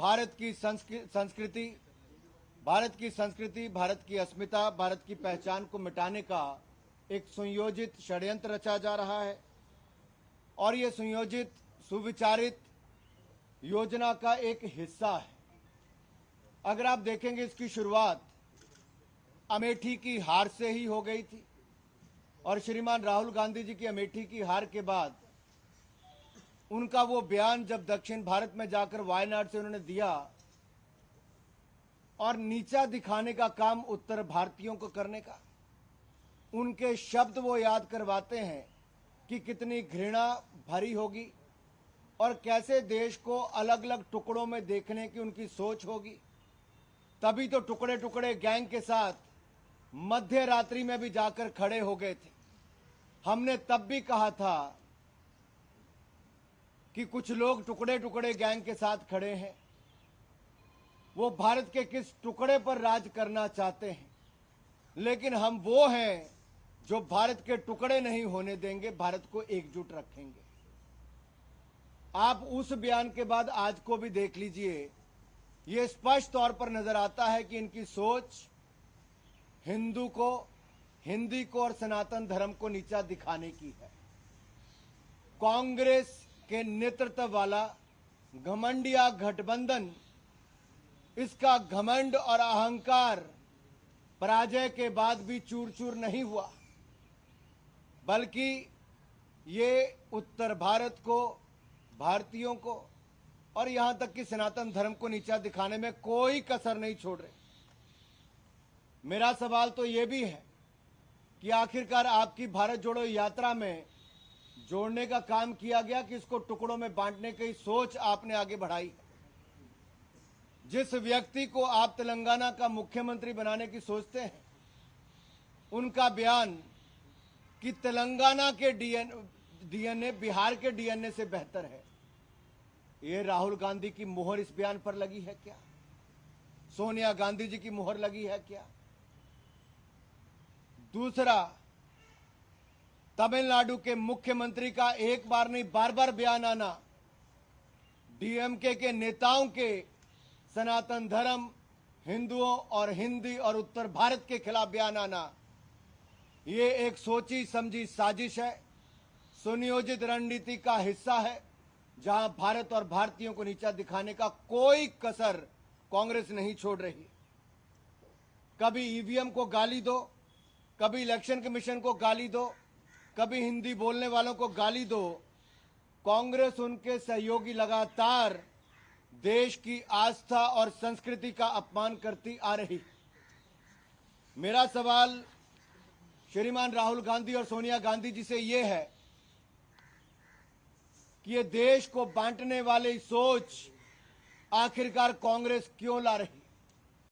भारत की संस्कृति, भारत की अस्मिता, भारत की पहचान को मिटाने का एक सुनियोजित षड्यंत्र रचा जा रहा है और ये सुनियोजित सुविचारित योजना का एक हिस्सा है। अगर आप देखेंगे, इसकी शुरुआत अमेठी की हार से ही हो गई थी और श्रीमान राहुल गांधी जी की अमेठी की हार के बाद उनका वो बयान जब दक्षिण भारत में जाकर वायनाड से उन्होंने दिया और नीचा दिखाने का काम उत्तर भारतीयों को करने का, उनके शब्द वो याद करवाते हैं कि कितनी घृणा भरी होगी और कैसे देश को अलग अलग टुकड़ों में देखने की उनकी सोच होगी। तभी तो टुकड़े टुकड़े गैंग के साथ मध्य रात्रि में भी जाकर खड़े हो गए थे। हमने तब भी कहा था कि कुछ लोग टुकड़े टुकड़े गैंग के साथ खड़े हैं, वो भारत के किस टुकड़े पर राज करना चाहते हैं, लेकिन हम वो हैं जो भारत के टुकड़े नहीं होने देंगे, भारत को एकजुट रखेंगे। आप उस बयान के बाद आज को भी देख लीजिए, ये स्पष्ट तौर पर नजर आता है कि इनकी सोच हिंदी को और सनातन धर्म को नीचा दिखाने की है। कांग्रेस के नेतृत्व वाला घमंडिया गठबंधन, इसका घमंड और अहंकार पराजय के बाद भी चूर चूर नहीं हुआ, बल्कि ये उत्तर भारत को, भारतीयों को और यहां तक कि सनातन धर्म को नीचा दिखाने में कोई कसर नहीं छोड़ रहे। मेरा सवाल तो ये भी है कि आखिरकार आपकी भारत जोड़ो यात्रा में जोड़ने का काम किया गया कि इसको टुकड़ों में बांटने की सोच आपने आगे बढ़ाई। जिस व्यक्ति को आप तेलंगाना का मुख्यमंत्री बनाने की सोचते हैं, उनका बयान कि तेलंगाना के डीएनए बिहार के डीएनए से बेहतर है, ये राहुल गांधी की मुहर इस बयान पर लगी है क्या? सोनिया गांधी जी की मुहर लगी है क्या? दूसरा, तमिलनाडु के मुख्यमंत्री का एक बार नहीं बार बार बयान आना, डीएमके के नेताओं के सनातन धर्म, हिंदुओं और हिंदी और उत्तर भारत के खिलाफ बयान आना, ये एक सोची समझी साजिश है, सुनियोजित रणनीति का हिस्सा है, जहां भारत और भारतीयों को नीचा दिखाने का कोई कसर कांग्रेस नहीं छोड़ रही। कभी ईवीएम को गाली दो, कभी इलेक्शन कमीशन को गाली दो, कभी हिंदी बोलने वालों को गाली दो। कांग्रेस उनके सहयोगी लगातार देश की आस्था और संस्कृति का अपमान करती आ रही। मेरा सवाल श्रीमान राहुल गांधी और सोनिया गांधी जी से यह है कि ये देश को बांटने वाली सोच आखिरकार कांग्रेस क्यों ला रही?